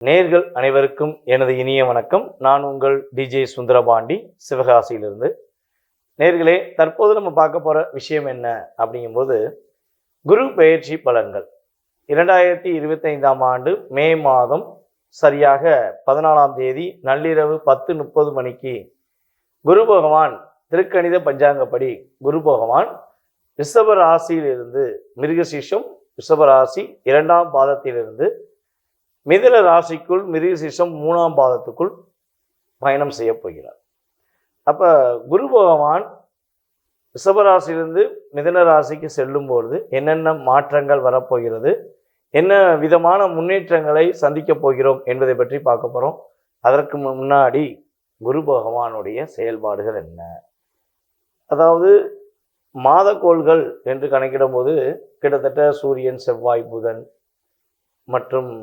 நேர்கள் அனைவருக்கும் எனது இனிய வணக்கம். நான் உங்கள் டிஜே சுந்தரபாண்டி, சிவகாசியிலிருந்து. நேர்களே, தற்போது நம்ம பார்க்க போகிற விஷயம் என்ன அப்படிங்கும்போது, குரு பெயர்ச்சி பலன்கள் 2025ஆம் ஆண்டு மே மாதம் சரியாக 14ஆம் தேதி நள்ளிரவு 10:30 மணிக்கு குரு பகவான் திருக்கணித பஞ்சாங்கப்படி குரு பகவான் ரிஷப ராசியிலிருந்து மிருகசீஷம் ரிஷப ராசி 2ஆம் பாதத்திலிருந்து மிதுன ராசிக்குள் மிருகசீஷம் 3ஆம் பாதத்துக்குள் பயணம் செய்ய போகிறார். அப்போ குரு பகவான் ரிஷபராசியிலிருந்து மிதுன ராசிக்கு செல்லும்பொழுது என்னென்ன மாற்றங்கள் வரப்போகிறது, என்ன விதமான முன்னேற்றங்களை சந்திக்கப் போகிறோம் என்பதை பற்றி பார்க்க போகிறோம். அதற்கு முன்னாடி குரு பகவானுடைய செயல்பாடுகள் என்ன, அதாவது மாதக்கோள்கள் என்று கணக்கிடும் போது கிட்டத்தட்ட சூரியன், செவ்வாய், புதன் மற்றும்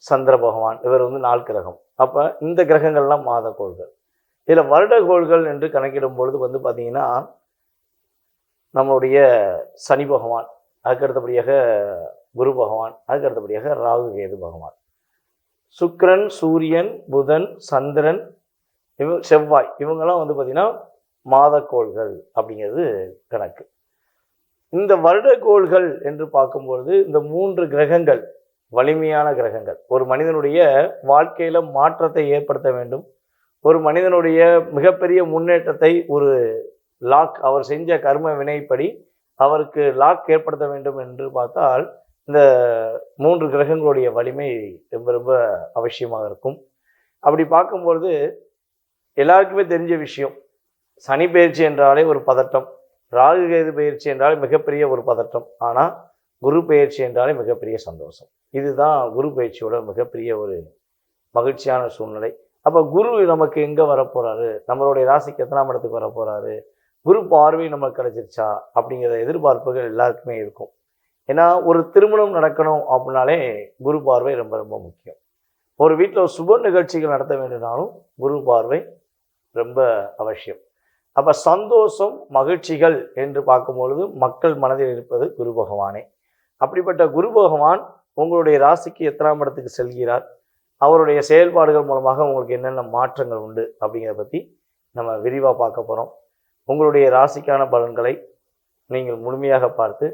சந்திர பகவான், இவர் 4 கிரகம். அப்போ இந்த கிரகங்கள்லாம் மாதக்கோள்கள். இதில் வருடக்கோள்கள் என்று கணக்கிடும் பொழுது பார்த்தீங்கன்னா நம்மளுடைய சனி பகவான், அதுக்கு அடுத்தபடியாக குரு பகவான், அதுக்கு அடுத்தபடியாக ராகு கேது பகவான், சுக்கிரன், சூரியன், புதன், சந்திரன், செவ்வாய், இவங்கெல்லாம் பார்த்திங்கன்னா மாதக்கோள்கள் அப்படிங்கிறது கணக்கு. இந்த வருடக்கோள்கள் என்று பார்க்கும்பொழுது இந்த 3 கிரகங்கள் வலிமையான கிரகங்கள். ஒரு மனிதனுடைய வாழ்க்கையில் மாற்றத்தை ஏற்படுத்த வேண்டும், ஒரு மனிதனுடைய மிகப்பெரிய முன்னேற்றத்தை, ஒரு லாக், அவர் செஞ்ச கர்ம வினைப்படி அவருக்கு லாக் ஏற்படுத்த வேண்டும் என்று பார்த்தால் இந்த 3 கிரகங்களுடைய வலிமை ரொம்ப ரொம்ப அவசியமாக இருக்கும். அப்படி பார்க்கும்பொழுது எல்லாருக்குமே தெரிஞ்ச விஷயம், சனி பயிற்சி என்றாலே ஒரு பதட்டம், ராகு கேது பயிற்சி என்றாலே மிகப்பெரிய ஒரு பதட்டம், ஆனால் குரு பயிற்சி என்றாலே மிகப்பெரிய சந்தோஷம். இதுதான் குரு பயிற்சியோட மிகப்பெரிய ஒரு மகிழ்ச்சியான சூழ்நிலை. அப்போ குரு நமக்கு எங்கே வரப்போகிறாரு, நம்மளுடைய ராசிக்கு எத்தனாம் இடத்துக்கு வரப்போகிறாரு, குரு பார்வை நமக்கு கிடைச்சிருச்சா அப்படிங்கிற எதிர்பார்ப்புகள் எல்லாருக்குமே இருக்கும். ஏன்னா ஒரு திருமணம் நடக்கணும் அப்படின்னாலே குரு பார்வை ரொம்ப ரொம்ப முக்கியம். ஒரு வீட்டில் ஒரு சுப நிகழ்ச்சிகள் நடத்த வேண்டும்னாலும் குரு பார்வை ரொம்ப அவசியம். அப்போ சந்தோஷம், மகிழ்ச்சிகள் என்று பார்க்கும்பொழுது மக்கள் மனதில் இருப்பது குரு பகவானே. அப்படிப்பட்ட குரு பகவான் உங்களுடைய ராசிக்கு எத்தனாம் இடத்துக்கு செல்கிறார், அவருடைய செயல்பாடுகள் மூலமாக உங்களுக்கு என்னென்ன மாற்றங்கள் உண்டு அப்படிங்கிறத பற்றி நம்ம விரிவாக பார்க்க போகிறோம். உங்களுடைய ராசிக்கான பலன்களை நீங்கள் முழுமையாக பார்த்து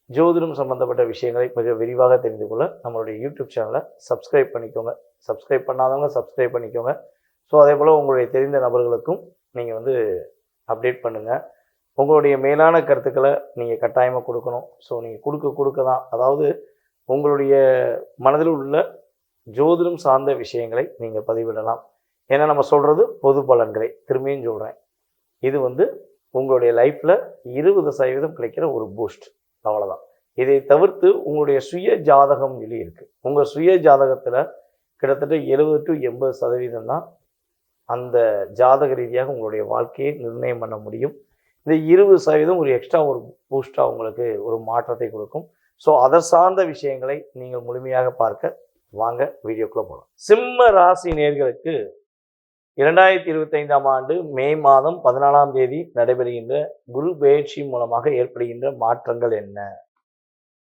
ஜோதிடம் சம்பந்தப்பட்ட விஷயங்களை மிக விரிவாக தெரிந்து கொள்ள நம்மளுடைய யூடியூப் சேனலை சப்ஸ்கிரைப் பண்ணிக்கோங்க. சப்ஸ்கிரைப் பண்ணாதவங்க சப்ஸ்கிரைப் பண்ணிக்கோங்க. ஸோ அதே போல் உங்களுடைய தெரிந்த நபர்களுக்கும் நீங்கள் அப்டேட் பண்ணுங்கள். உங்களுடைய மேலான கருத்துக்களை நீங்கள் கட்டாயமாக கொடுக்கணும். ஸோ நீங்கள் கொடுக்க தான், அதாவது உங்களுடைய மனதில் உள்ள ஜோதிடம் சார்ந்த விஷயங்களை நீங்கள் பதிவிடலாம். ஏன்னா நம்ம சொல்கிறது பொது பலன்களை திரும்பியும் சொல்கிறேன். இது உங்களுடைய லைஃப்பில் 20% கிடைக்கிற ஒரு பூஸ்ட், அவ்வளோதான். இதை தவிர்த்து உங்களுடைய சுய ஜாதகம் சொல்லி இருக்குது. உங்கள் சுய ஜாதகத்தில் கிட்டத்தட்ட 70 to 80% தான் அந்த ஜாதக ரீதியாக உங்களுடைய வாழ்க்கையை நிர்ணயம் பண்ண முடியும். இந்த 20% ஒரு எக்ஸ்ட்ரா ஒரு பூஸ்டாக உங்களுக்கு ஒரு மாற்றத்தை கொடுக்கும். ஸோ அதை சார்ந்த விஷயங்களை நீங்கள் முழுமையாக பார்க்க வாங்க வீடியோக்குள்ளே போகலாம். சிம்ம ராசி நேயர்களுக்கு 2025ஆம் ஆண்டு மே மாதம் 14ஆம் தேதி நடைபெறுகின்ற குரு பெயர்ச்சி மூலமாக ஏற்படுகின்ற மாற்றங்கள் என்ன?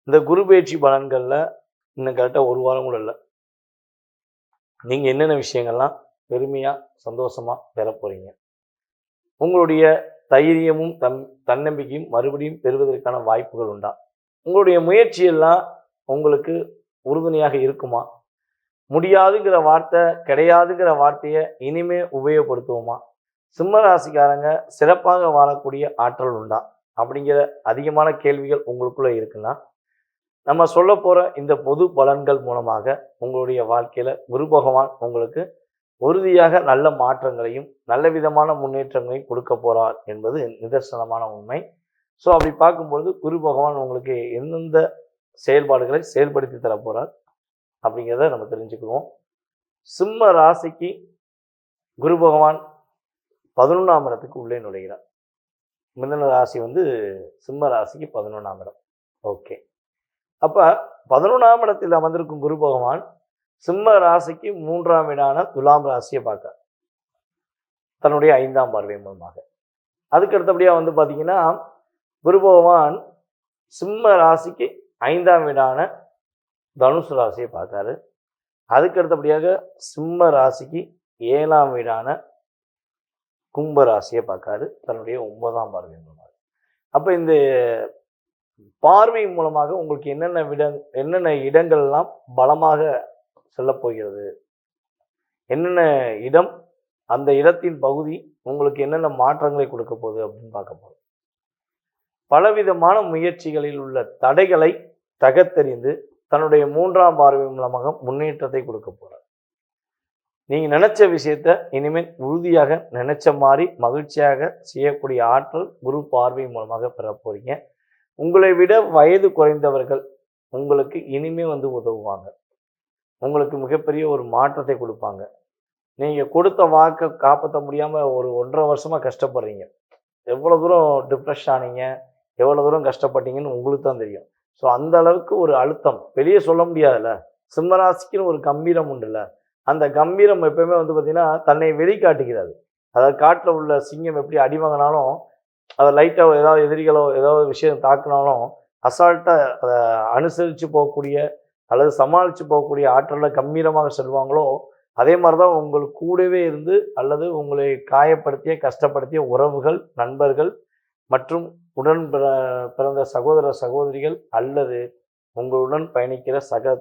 இந்த குரு பெயர்ச்சி பலன்களில் இன்னும் கரெக்டாக ஒரு வாரம் கூட இல்லை, நீங்கள் என்னென்ன விஷயங்கள்லாம் பெருமையாக சந்தோஷமாக பெற போகிறீங்க, உங்களுடைய தைரியமும் தன்னம்பிக்கையும் மறுபடியும் பெறுவதற்கான வாய்ப்புகள் உண்டா, உங்களுடைய முயற்சியெல்லாம் உங்களுக்கு உறுதுணையாக இருக்குமா, முடியாதுங்கிற வார்த்தை, கிடையாதுங்கிற வார்த்தையை இனிமே உபயோகப்படுத்துவோமா, சிம்ம ராசிக்காரங்க சிறப்பாக வாழக்கூடிய ஆற்றல் உண்டா அப்படிங்கிற அதிகமான கேள்விகள் உங்களுக்குள்ளே இருக்குன்னா, நம்ம சொல்ல போகிற இந்த பொது பலன்கள் மூலமாக உங்களுடைய வாழ்க்கையில் குரு பகவான் உங்களுக்கு உறுதியாக நல்ல மாற்றங்களையும் நல்ல விதமான முன்னேற்றங்களையும் கொடுக்க போகிறார் என்பது நிதர்சனமான உண்மை. ஸோ அப்படி பார்க்கும்பொழுது குரு பகவான் உங்களுக்கு எந்தெந்த செயல்பாடுகளை செயல்படுத்தி தர போகிறார் அப்படிங்கிறத நம்ம தெரிஞ்சுக்குவோம். சிம்ம ராசிக்கு குரு பகவான் 11ஆம் இடத்துக்கு உள்ளே நுழைகிறார். மிதுன ராசி சிம்ம ராசிக்கு 11ஆம் இடம். ஓகே, அப்போ 11ஆம் இடத்தில் அமர்ந்திருக்கும் குரு பகவான் சிம்ம ராசிக்கு 3ஆம் வீடான துலாம் ராசியை பார்க்க தன்னுடைய 5ஆம் பார்வை மூலமாக. அதுக்கு அடுத்தபடியாக பார்த்தீங்கன்னா குரு பகவான் சிம்ம ராசிக்கு 5ஆம் வீடான தனுசு ராசியை பார்க்காரு. அதுக்கு அடுத்தபடியாக சிம்ம ராசிக்கு 7ஆம் வீடான கும்ப ராசியை பார்க்காரு தன்னுடைய 9ஆம் பார்வை மூலமாக. அப்போ இந்த பார்வை மூலமாக உங்களுக்கு என்னென்ன இடங்கள்லாம் பலமாக செல்லப் போகிறது, என்னென்ன இடம், அந்த இடத்தின் பகுதி உங்களுக்கு என்னென்ன மாற்றங்களை கொடுக்க போகுது அப்படின்னு பார்க்க போகிறோம். பலவிதமான முயற்சிகளில் உள்ள தடைகளை தகர்த்தெறிந்து தன்னுடைய 3ஆம் பார்வை மூலமாக முன்னேற்றத்தை கொடுக்க போகிறார். நீங்கள் நினைச்ச விஷயத்த இனிமேல் உறுதியாக நினைச்ச மாதிரி மகிழ்ச்சியாக செய்யக்கூடிய ஆற்றல் குரு பார்வை மூலமாக பெற போறீங்க. உங்களை விட வயது குறைந்தவர்கள் உங்களுக்கு இனிமே உதவுவாங்க. உங்களுக்கு மிகப்பெரிய ஒரு மாற்றத்தை கொடுப்பாங்க. நீங்கள் கொடுத்த வாக்கை காப்பாற்ற முடியாமல் ஒரு 1.5 வருஷமாக கஷ்டப்படுறீங்க. எவ்வளோ தூரம் டிப்ரெஷன் ஆனீங்க, எவ்வளோ தூரம் கஷ்டப்பட்டீங்கன்னு உங்களுக்கு தான் தெரியும். ஸோ அந்த அளவுக்கு ஒரு அழுத்தம் வெளியே சொல்ல முடியாதுல்ல. சிம்மராசிக்குன்னு ஒரு கம்பீரம் உண்டுல்ல. அந்த கம்பீரம் எப்பயுமே பார்த்தீங்கன்னா தன்னை வெளிக்காட்டுகிறது. அதாவது காட்டில் உள்ள சிங்கம் எப்படி அடி வாங்கினாலும் அதை லைட்டாக ஏதாவது எதிரிகளோ ஏதாவது விஷயம் தாக்குனாலும் அசால்ட்டாக அதை அனுசரித்து போகக்கூடிய அல்லது சமாளித்து போகக்கூடிய ஆற்றலில் கம்பீரமாக செல்வாங்களோ, அதே மாதிரி தான் உங்களுக்கு கூடவே இருந்து அல்லது உங்களை காயப்படுத்திய கஷ்டப்படுத்திய உறவுகள், நண்பர்கள் மற்றும் உடன் பிறந்த சகோதர சகோதரிகள் அல்லது உங்களுடன் பயணிக்கிற சக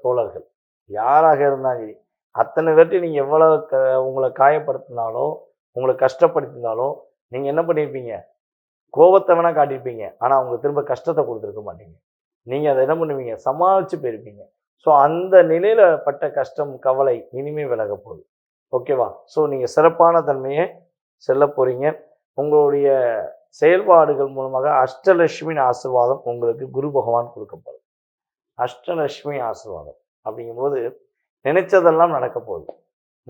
தோழர்கள் யாராக இருந்தாலும் அத்தனை பேர்ட்டி நீங்கள் எவ்வளோ உங்களை காயப்படுத்தினாலோ உங்களை கஷ்டப்படுத்தினாலோ நீங்கள் என்ன பண்ணியிருப்பீங்க, கோபத்தை வேணால் காட்டியிருப்பீங்க. ஆனால் அவங்க திரும்ப கஷ்டத்தை கொடுத்துருக்க மாட்டீங்க. நீங்கள் அதை என்ன பண்ணுவீங்க, சமாளித்து போயிருப்பீங்க. ஸோ அந்த நிலையில் பட்ட கஷ்டம் கவலை இனிமேல் விலக போகுது. ஓகேவா? ஸோ நீங்கள் சிறப்பான தன்மையை செல்ல போகிறீங்க. உங்களுடைய செயல்பாடுகள் மூலமாக அஷ்டலட்சுமியின் ஆசீர்வாதம் உங்களுக்கு குரு பகவான் கொடுக்க போகுது. அஷ்டலட்சுமி ஆசீர்வாதம் அப்படிங்கும்போது நினைச்சதெல்லாம் நடக்க போகுது,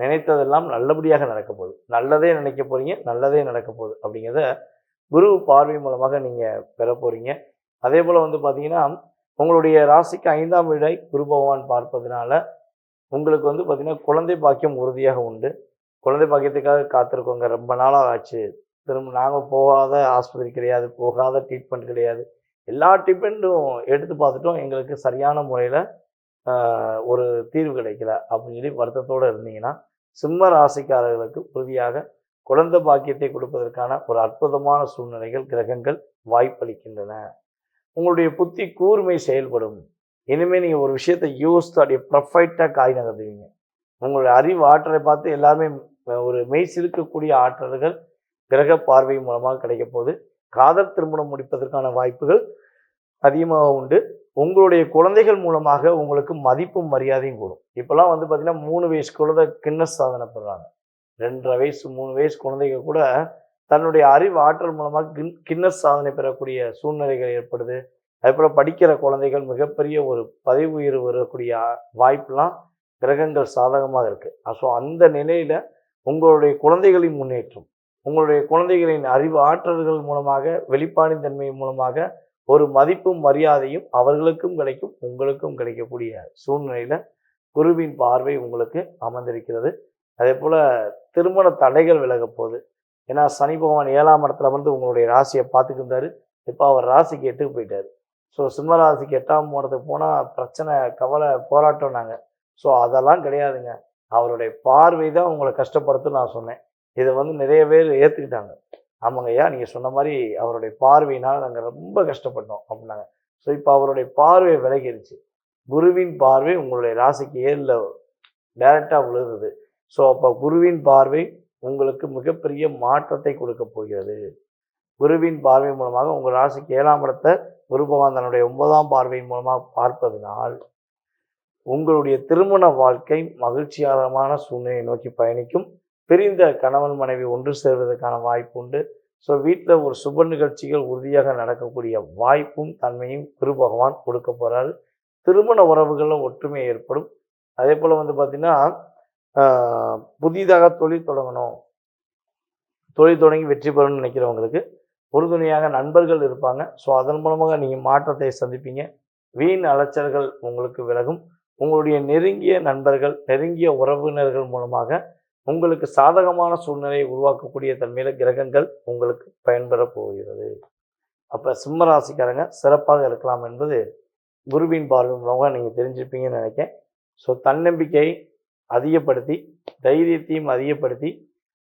நினைத்ததெல்லாம் நல்லபடியாக நடக்க போகுது, நல்லதே நினைக்க போகிறீங்க, நல்லதே நடக்க போகுது அப்படிங்கிறத குரு பார்வை மூலமாக நீங்கள் பெற போகிறீங்க. அதே போல் பார்த்தீங்கன்னா உங்களுடைய ராசிக்கு 5ஆம் வீடை குரு பகவான் பார்ப்பதனால உங்களுக்கு பார்த்தீங்கன்னா குழந்தை பாக்கியம் உறுதியாக உண்டு. குழந்தை பாக்கியத்துக்காக காத்திருக்கோங்க, ரொம்ப நாளாக ஆச்சு, திரும்ப நாங்கள் போகாத ஆஸ்பத்திரி கிடையாது, போகாத ட்ரீட்மெண்ட் கிடையாது, எல்லா ட்ரீட்மெண்ட்டும் எடுத்து பார்த்துட்டோம், எங்களுக்கு சரியான முறையில் ஒரு தீர்வு கிடைக்கல அப்படின்னு சொல்லி வருத்தத்தோடு இருந்தீங்கன்னா சிம்ம ராசிக்காரர்களுக்கு உறுதியாக குழந்தை பாக்கியத்தை கொடுப்பதற்கான ஒரு அற்புதமான சூழ்நிலைகள் கிரகங்கள் வாய்ப்பளிக்கின்றன. உங்களுடைய புத்தி கூர்மை செயல்படும். இனிமேல் நீங்கள் ஒரு விஷயத்தை யோசித்து அப்படியே பர்ஃபெக்டாக காய் நகர்த்துவீங்க. உங்களுடைய அறிவு ஆற்றலை பார்த்து எல்லாமே ஒரு மெய் சிலுக்கக்கூடிய ஆற்றல்கள் கிரக பார்வை மூலமாக கிடைக்க போது. காதல் திருமணம் முடிப்பதற்கான வாய்ப்புகள் அதிகமாக உண்டு. உங்களுடைய குழந்தைகள் மூலமாக உங்களுக்கு மதிப்பும் மரியாதையும் கூடும். இப்போல்லாம் பார்த்தீங்கன்னா 3 வயசு குழந்தை கின்னஸ் சாதனை பண்ணுறாங்க. 2.5 வயசு 3 வயசு குழந்தைகள் கூட தன்னுடைய அறிவு ஆற்றல் மூலமாக கின்னஸ் சாதனை பெறக்கூடிய சூழ்நிலைகள் ஏற்படுது. அதேபோல் படிக்கிற குழந்தைகள் மிகப்பெரிய ஒரு பதவி உயர்வு வரக்கூடிய வாய்ப்புலாம் கிரகங்கள் சாதகமாக இருக்குது. ஸோ அந்த நிலையில் உங்களுடைய குழந்தைகளின் முன்னேற்றம், உங்களுடைய குழந்தைகளின் அறிவு ஆற்றல்கள் மூலமாக வெளிப்பாடு தன்மை மூலமாக ஒரு மதிப்பும் மரியாதையும் அவர்களுக்கும் கிடைக்கும், உங்களுக்கும் கிடைக்கக்கூடிய சூழ்நிலையில் குருவின் பார்வை உங்களுக்கு அமர்ந்திருக்கிறது. அதே போல் திருமண தடைகள் விலக போகுது. ஏன்னா சனி பகவான் 7ஆம் இடத்துல உங்களுடைய ராசியை பார்த்துக்கிட்டாரு. இப்போ அவர் ராசிக்கு 8க்கு போயிட்டார். ஸோ சிம்ம ராசிக்கு 8ஆம் இடத்துக்கு போனால் பிரச்சனை, கவலை, போராட்டம் நாங்கள். ஸோ அதெல்லாம் கிடையாதுங்க. அவருடைய பார்வை தான் உங்களை கஷ்டப்படுத்துன்னு நான் சொன்னேன். இதை நிறைய பேர் ஏற்றுக்கிட்டாங்க. ஆமாங்க ஐயா, நீங்கள் சொன்ன மாதிரி அவருடைய பார்வையினால் நாங்கள் ரொம்ப கஷ்டப்பட்டோம் அப்படின்னாங்க. ஸோ இப்போ அவருடைய பார்வை விலகிருச்சு. குருவின் பார்வை உங்களுடைய ராசிக்கு 7ல் டைரெக்டாக விழுகுது. ஸோ அப்போ குருவின் பார்வை உங்களுக்கு மிகப்பெரிய மாற்றத்தை கொடுக்க போகிறது. குருவின் பார்வை மூலமாக உங்கள் ராசிக்கு 7ஆம் இடத்தை குரு பகவான் தன்னுடைய 9ஆம் பார்வையின் மூலமாக பார்ப்பதனால் உங்களுடைய திருமண வாழ்க்கை மகிழ்ச்சிகரமான சூழ்நிலையை நோக்கி பயணிக்கும். பிரிந்த கணவன் மனைவி ஒன்று சேர்வதற்கான வாய்ப்பு உண்டு. ஸோ வீட்டில் ஒரு சுப நிகழ்ச்சிகள் உறுதியாக நடக்கக்கூடிய வாய்ப்பும் தன்மையும் குரு பகவான் கொடுக்க போகிறாரு. திருமண உறவுகளில் ஒற்றுமை ஏற்படும். அதே போல் பார்த்திங்கன்னா புதிதாக தொழில் தொடங்கணும், தொழில் தொடங்கி வெற்றி பெறணும்னு நினைக்கிறவங்களுக்கு உறுதுணையாக நண்பர்கள் இருப்பாங்க. ஸோ அதன் மூலமாக நீங்கள் மாற்றத்தை சந்திப்பீங்க. வீண் அலைச்சல்கள் உங்களுக்கு விலகும். உங்களுடைய நெருங்கிய நண்பர்கள், நெருங்கிய உறவினர்கள் மூலமாக உங்களுக்கு சாதகமான சூழ்நிலையை உருவாக்கக்கூடிய தன்மையில் கிரகங்கள் உங்களுக்கு பயன்பெற போகிறது. அப்போ சிம்ம ராசிக்காரங்க சிறப்பாக இருக்கலாம் என்பது குருவின் பார்வை மூலமாக நீங்கள் தெரிஞ்சுப்பீங்கன்னு நினைக்கிறேன். ஸோ தன்னம்பிக்கை அதிகப்படுத்தி தைரியத்தையும் அதிகப்படுத்தி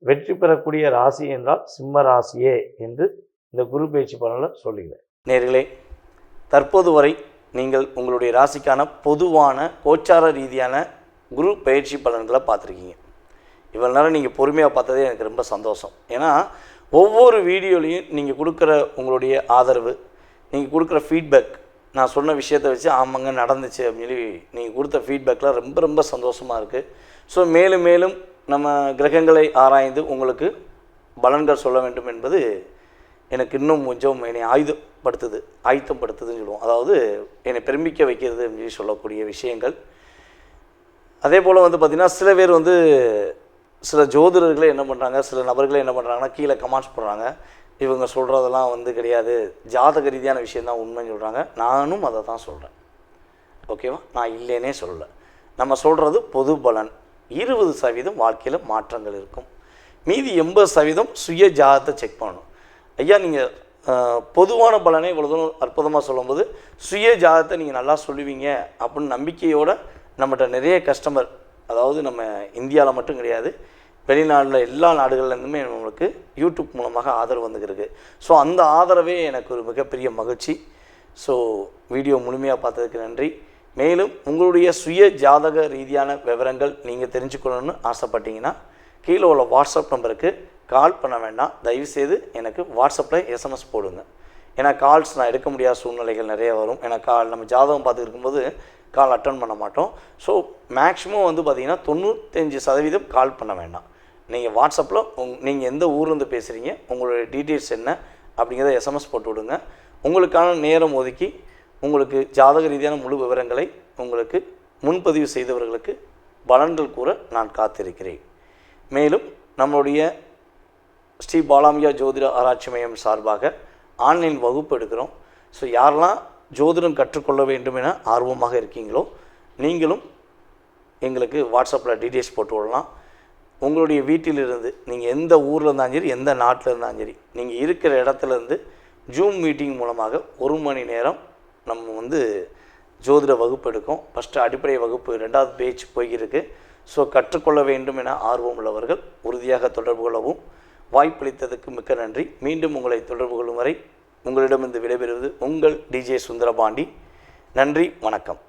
வெற்றி பெறக்கூடிய ராசி என்றால் சிம்ம ராசியே என்று இந்த குரு பயிற்சி பலனில் சொல்லுகிறேன். நேர்களே, தற்போது வரை நீங்கள் உங்களுடைய ராசிக்கான பொதுவான கோச்சார ரீதியான குரு பயிற்சி பலன்களை பார்த்துருக்கீங்க. இவ்வளோ நேரம் நீங்கள் பொறுமையாக பார்த்ததே எனக்கு ரொம்ப சந்தோஷம். ஏன்னா ஒவ்வொரு வீடியோலையும் நீங்கள் கொடுக்குற உங்களுடைய ஆதரவு, நீங்கள் கொடுக்குற ஃபீட்பேக், நான் சொன்ன விஷயத்தை வச்சு ஆமாங்க நடந்துச்சு அப்படின்னு சொல்லி நீங்கள் கொடுத்த ஃபீட்பேக்கில் ரொம்ப ரொம்ப சந்தோஷமாக இருக்குது. ஸோ மேலும் மேலும் நம்ம கிரகங்களை ஆராய்ந்து உங்களுக்கு பலன்கள் சொல்ல வேண்டும் என்பது எனக்கு இன்னும் கொஞ்சம் என்னை ஆயத்தப்படுத்துதுன்னு சொல்லுவோம். அதாவது என்னை பெருமிக்க வைக்கிறது அப்படின்னு சொல்லக்கூடிய விஷயங்கள். அதே போல் பார்த்திங்கன்னா சில பேர் சில ஜோதிடர்களே என்ன பண்ணுறாங்க, சில நபர்களே என்ன பண்ணுறாங்கன்னா கீழே கமெண்ட்ஸ் போடுறாங்க, இவங்க சொல்கிறதெல்லாம் கிடையாது, ஜாதக ரீதியான விஷயந்தான் உண்மைன்னு சொல்கிறாங்க. நானும் அதை தான் சொல்கிறேன். ஓகேவா? நான் இல்லைன்னே சொல்லலை. நம்ம சொல்கிறது பொது பலன். 20% வாழ்க்கையில் மாற்றங்கள் இருக்கும். மீதி 80% சுய ஜாதகத்தை செக் பண்ணணும். ஐயா, நீங்கள் பொதுவான பலனை இவ்வளோ தூரம் அற்புதமாக சொல்லும்போது சுய ஜாதகத்தை நீங்கள் நல்லா சொல்லுவீங்க அப்படின்னு நம்பிக்கையோடு நம்மகிட்ட நிறைய கஸ்டமர், அதாவது நம்ம இந்தியாவில் மட்டும் கிடையாது, வெளிநாட்டில் எல்லா நாடுகள்லேருந்துமே நம்மளுக்கு யூடியூப் மூலமாக ஆதரவு வந்துருக்கு. ஸோ அந்த ஆதரவே எனக்கு ஒரு மிகப்பெரிய மகிழ்ச்சி. ஸோ வீடியோ முழுமையாக பார்த்ததுக்கு நன்றி. மேலும் உங்களுடைய சுய ஜாதக ரீதியான விவரங்கள் நீங்கள் தெரிஞ்சுக்கணுன்னு ஆசைப்பட்டீங்கன்னா கீழே உள்ள வாட்ஸ்அப் நம்பருக்கு கால் பண்ண வேண்டாம். தயவுசெய்து எனக்கு வாட்ஸ்அப்பில் எஸ்எம்எஸ் போடுங்க. ஏன்னா கால்ஸ் நான் எடுக்க முடியாத சூழ்நிலைகள் நிறைய வரும். ஏன்னா நம்ம ஜாதகம் பார்த்து இருக்கும்போது கால் அட்டன் பண்ண மாட்டோம். ஸோ மேக்ஸிமம் பார்த்திங்கன்னா 95% கால் பண்ண வேண்டாம். நீங்கள் வாட்ஸ்அப்பில் நீங்கள் எந்த ஊர்லேருந்து பேசுகிறீங்க, உங்களுடைய டீட்டெயில்ஸ் என்ன அப்படிங்கிறத எஸ்எம்எஸ் போட்டு விடுங்க. உங்களுக்கான நேரம் ஒதுக்கி உங்களுக்கு ஜாதக ரீதியான முழு விவரங்களை உங்களுக்கு முன்பதிவு செய்தவர்களுக்கு பலன்கள் கூற நான் காத்திருக்கிறேன். மேலும் நம்மளுடைய ஸ்ரீ பாலாம்பிகா ஜோதிட ஆராய்ச்சி மையம் சார்பாக ஆன்லைன் வகுப்பு எடுக்கிறோம். ஸோ யாரெல்லாம் ஜோதிடம் கற்றுக்கொள்ள வேண்டும் என ஆர்வமாக இருக்கீங்களோ நீங்களும் எங்களுக்கு வாட்ஸ்அப்பில் டீட்டெயில்ஸ் போட்டு விடலாம். உங்களுடைய வீட்டிலிருந்து நீங்கள் எந்த ஊரில் இருந்தாலும் சரி, எந்த நாட்டில் இருந்தாலும் சரி, நீங்கள் இருக்கிற இடத்துலேருந்து ஜூம் மீட்டிங் மூலமாக 1 மணி நேரம் நம்ம ஜோதிட வகுப்பு எடுக்கும். ஃபஸ்ட்டு அடிப்படை வகுப்பு 2வது பேட்ச் போய்கிருக்கு. ஸோ கற்றுக்கொள்ள வேண்டும் என ஆர்வம் உள்ளவர்கள் உறுதியாக தொடர்பு கொள்ளவும். வாய்ப்பளித்ததுக்கு மிக்க நன்றி. மீண்டும் உங்களை தொடர்பு கொள்ளும் வரை உங்களிடமிருந்து விடைபெறுவது உங்கள் டிஜே சுந்தரபாண்டி. நன்றி, வணக்கம்.